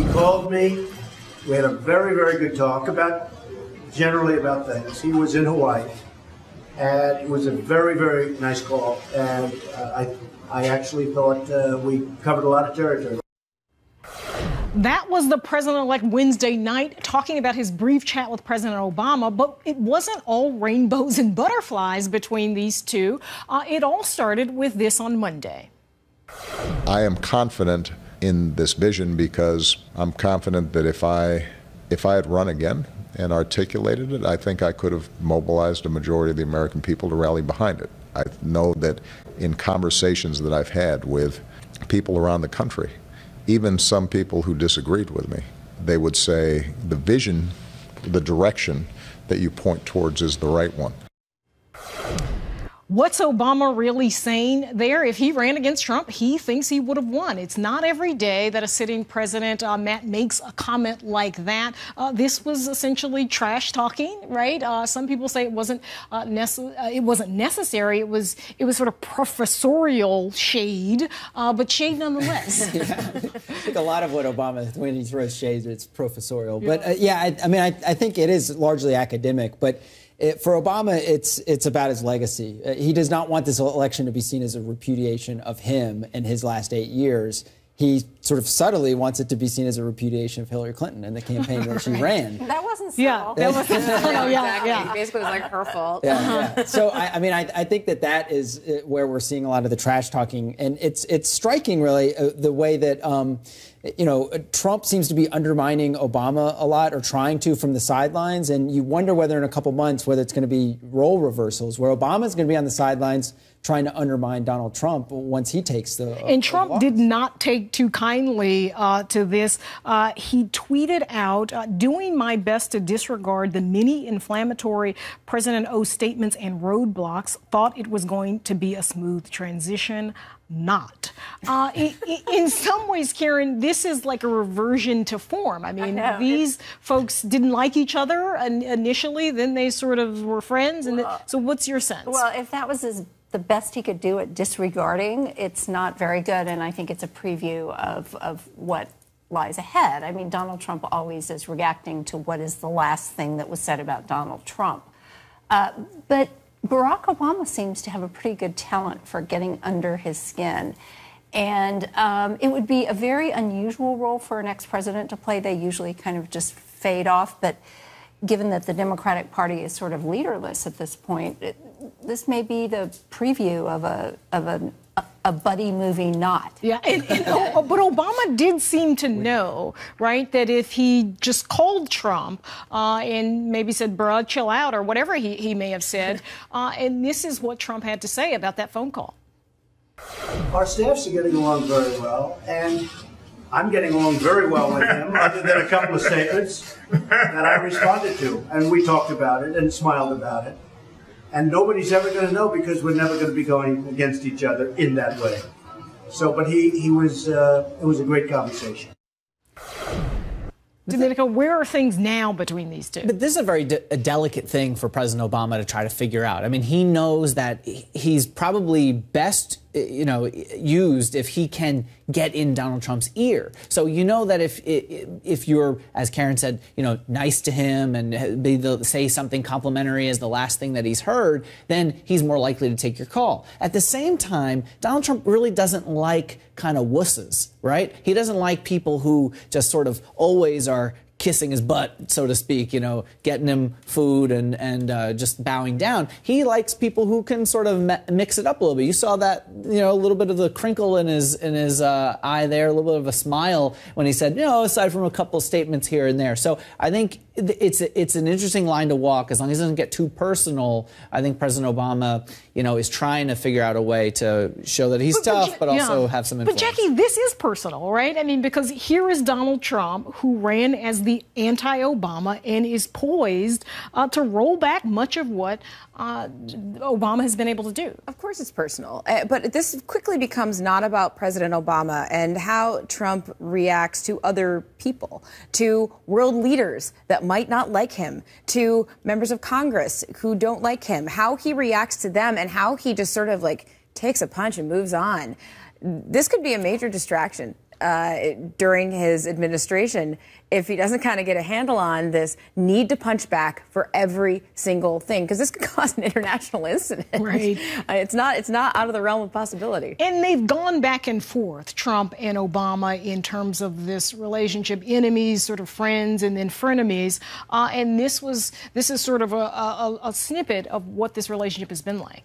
He called me. We had a very, very good talk generally about things. He was in Hawaii, and it was a very, very nice call. And I actually thought we covered a lot of territory. That was the president-elect Wednesday night talking about his brief chat with President Obama, but it wasn't all rainbows and butterflies between these two. It all started with this on Monday. I am confident in this vision because I'm confident that if I had run again and articulated it, I think I could have mobilized a majority of the American people to rally behind it. I know that in conversations that I've had with people around the country, even some people who disagreed with me, they would say the vision, the direction that you point towards is the right one. What's Obama really saying there? If he ran against Trump, he thinks he would have won. It's not every day that a sitting president, Matt, makes a comment like that. This was essentially trash talking, right? Some people say it wasn't necessary. It was sort of professorial shade, but shade nonetheless. Yeah. I think a lot of what Obama, when he throws shade, it's professorial. But I think it is largely academic. But for Obama, it's about his legacy. He does not want this election to be seen as a repudiation of him and his last 8 years. He sort of subtly wants it to be seen as a repudiation of Hillary Clinton and the campaign where she ran. That wasn't so. Yeah, that wasn't so. Yeah. Basically, it was like her fault. Yeah. So, I think that is where we're seeing a lot of the trash talking. And it's striking, really, the way that Trump seems to be undermining Obama a lot, or trying to, from the sidelines. And you wonder whether in a couple months whether it's going to be role reversals, where Obama's going to be on the sidelines trying to undermine Donald Trump once he takes the And Trump did not take too kindly to this. He tweeted out, doing my best to disregard the many inflammatory President O statements and roadblocks, thought it was going to be a smooth transition. Not. In some ways, Karen, this is like a reversion to form. I mean, these folks didn't like each other initially, then they sort of were friends. So what's your sense? Well, if that was the best he could do at disregarding, it's not very good, and I think it's a preview of what lies ahead. I mean, Donald Trump always is reacting to what is the last thing that was said about Donald Trump. But Barack Obama seems to have a pretty good talent for getting under his skin. And it would be a very unusual role for an ex-president to play. They usually kind of just fade off. But given that the Democratic Party is sort of leaderless at this point, this may be the preview of a buddy movie not. Yeah, but Obama did seem to know, right, that if he just called Trump and maybe said, bruh, chill out, or whatever he may have said, and this is what Trump had to say about that phone call. Our staffs are getting along very well, and I'm getting along very well with him, other than a couple of statements that I responded to, and we talked about it and smiled about it. And nobody's ever going to know, because we're never going to be going against each other in that way. So, but it was a great conversation. Domenico, where are things now between these two? But this is a very delicate thing for President Obama to try to figure out. I mean, he knows that he's probably best used if he can get in Donald Trump's ear. So you know that if you're, as Karen said, nice to him and say something complimentary as the last thing that he's heard, then he's more likely to take your call. At the same time, Donald Trump really doesn't like kind of wusses, right? He doesn't like people who just sort of always are kissing his butt, so to speak, getting him food and just bowing down. He likes people who can sort of mix it up a little bit. You saw that, a little bit of the crinkle in his eye there, a little bit of a smile when he said, aside from a couple of statements here and there. So I think it's an interesting line to walk. As long as it doesn't get too personal, I think President Obama, is trying to figure out a way to show that he's tough, but also have some influence. But Jackie, this is personal, right? I mean, because here is Donald Trump, who ran as the anti-Obama and is poised to roll back much of what Obama has been able to do. Of course it's personal, but this quickly becomes not about President Obama and how Trump reacts to other people, to world leaders that might not like him, to members of Congress who don't like him, how he reacts to them and how he just sort of takes a punch and moves on. This could be a major distraction. during his administration if he doesn't kind of get a handle on this need to punch back for every single thing, because this could cause an international incident. Right. It's not out of the realm of possibility. And they've gone back and forth, Trump and Obama, in terms of this relationship, enemies, sort of friends, and then frenemies. And this is sort of a snippet of what this relationship has been like.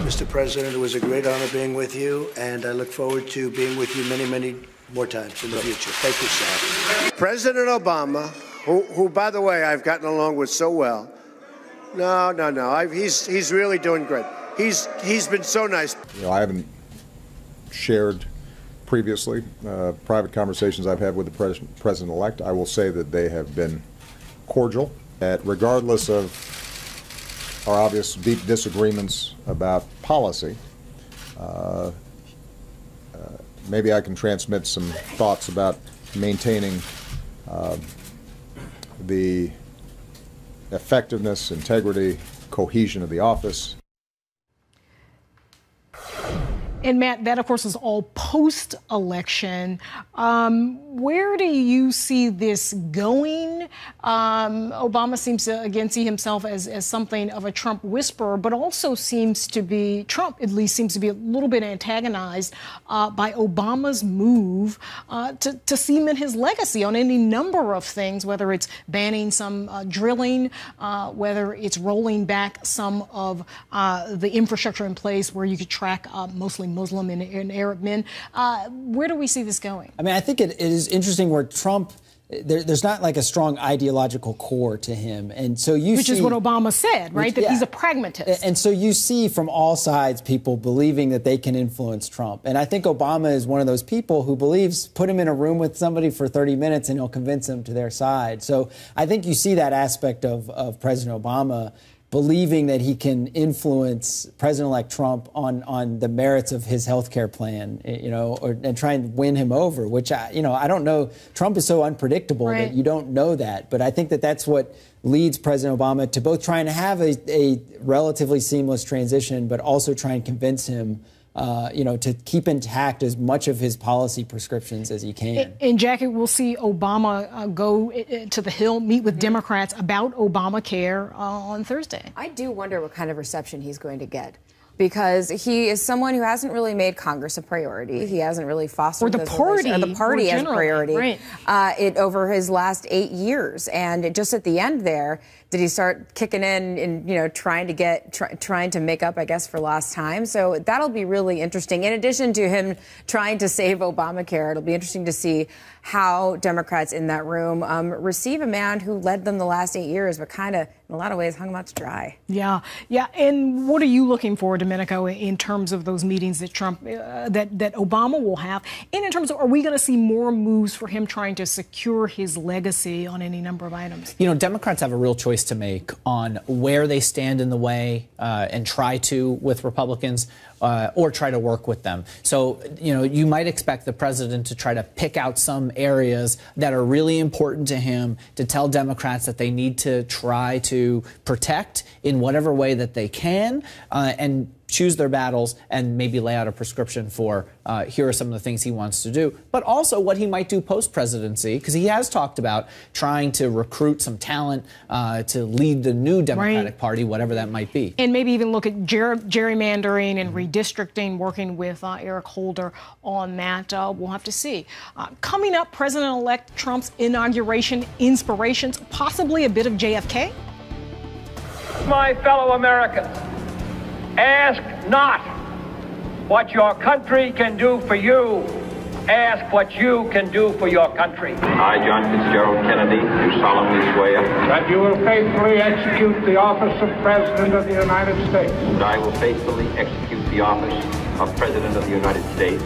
Mr. President, it was a great honor being with you, and I look forward to being with you many, many more times in the future. Thank you, sir. President Obama, who, by the way, I've gotten along with so well. No. He's really doing great. He's been so nice. You know, I haven't shared previously private conversations I've had with the president-elect. I will say that they have been cordial, regardless of our obvious deep disagreements about policy. Maybe I can transmit some thoughts about maintaining the effectiveness, integrity, cohesion of the office. And Matt, that of course is all post-election. Where do you see this going? Obama seems to again see himself as something of a Trump whisperer, but also Trump at least seems to be a little bit antagonized by Obama's move to cement his legacy on any number of things, whether it's banning some drilling, whether it's rolling back some of the infrastructure in place where you could track mostly Muslim and Arab men. Where do we see this going? I mean, I think it is interesting where Trump, there's not like a strong ideological core to him. And so Which is what Obama said, right? That he's a pragmatist. And so you see from all sides people believing that they can influence Trump. And I think Obama is one of those people who believes put him in a room with somebody for 30 minutes and he'll convince them to their side. So I think you see that aspect of President Obama believing that he can influence President-elect Trump on the merits of his health care plan, and try and win him over, which, I don't know. Trump is so unpredictable that you don't know that. But I think that that's what leads President Obama to both trying to have a relatively seamless transition, but also try and convince him to keep intact as much of his policy prescriptions as he can. And Jackie, we'll see Obama go to the Hill, meet with Democrats about Obamacare on Thursday. I do wonder what kind of reception he's going to get, because he is someone who hasn't really made Congress a priority. He hasn't really fostered the party as a priority over his last 8 years. And just at the end there, did he start kicking in and trying to make up, I guess, for lost time? So that'll be really interesting. In addition to him trying to save Obamacare, it'll be interesting to see how Democrats in that room receive a man who led them the last 8 years, but kind of, in a lot of ways, hung them out to dry. Yeah. And what are you looking for, Domenico, in terms of those meetings that that Obama will have? And in terms of, are we going to see more moves for him trying to secure his legacy on any number of items? Democrats have a real choice to make on where they stand in the way and try to with Republicans or try to work with them. So, you might expect the president to try to pick out some areas that are really important to him, to tell Democrats that they need to try to protect in whatever way that they can, and choose their battles and maybe lay out a prescription for here are some of the things he wants to do, but also what he might do post-presidency, because he has talked about trying to recruit some talent to lead the new Democratic Party, whatever that might be. And maybe even look at gerrymandering and redistricting, working with Eric Holder on that. We'll have to see. Coming up, President-elect Trump's inauguration inspirations, possibly a bit of JFK. My fellow Americans, ask not what your country can do for you. Ask what you can do for your country. I, John Fitzgerald Kennedy, do solemnly swear that you will faithfully execute the office of President of the United States. that I will faithfully execute the office of President of the United States.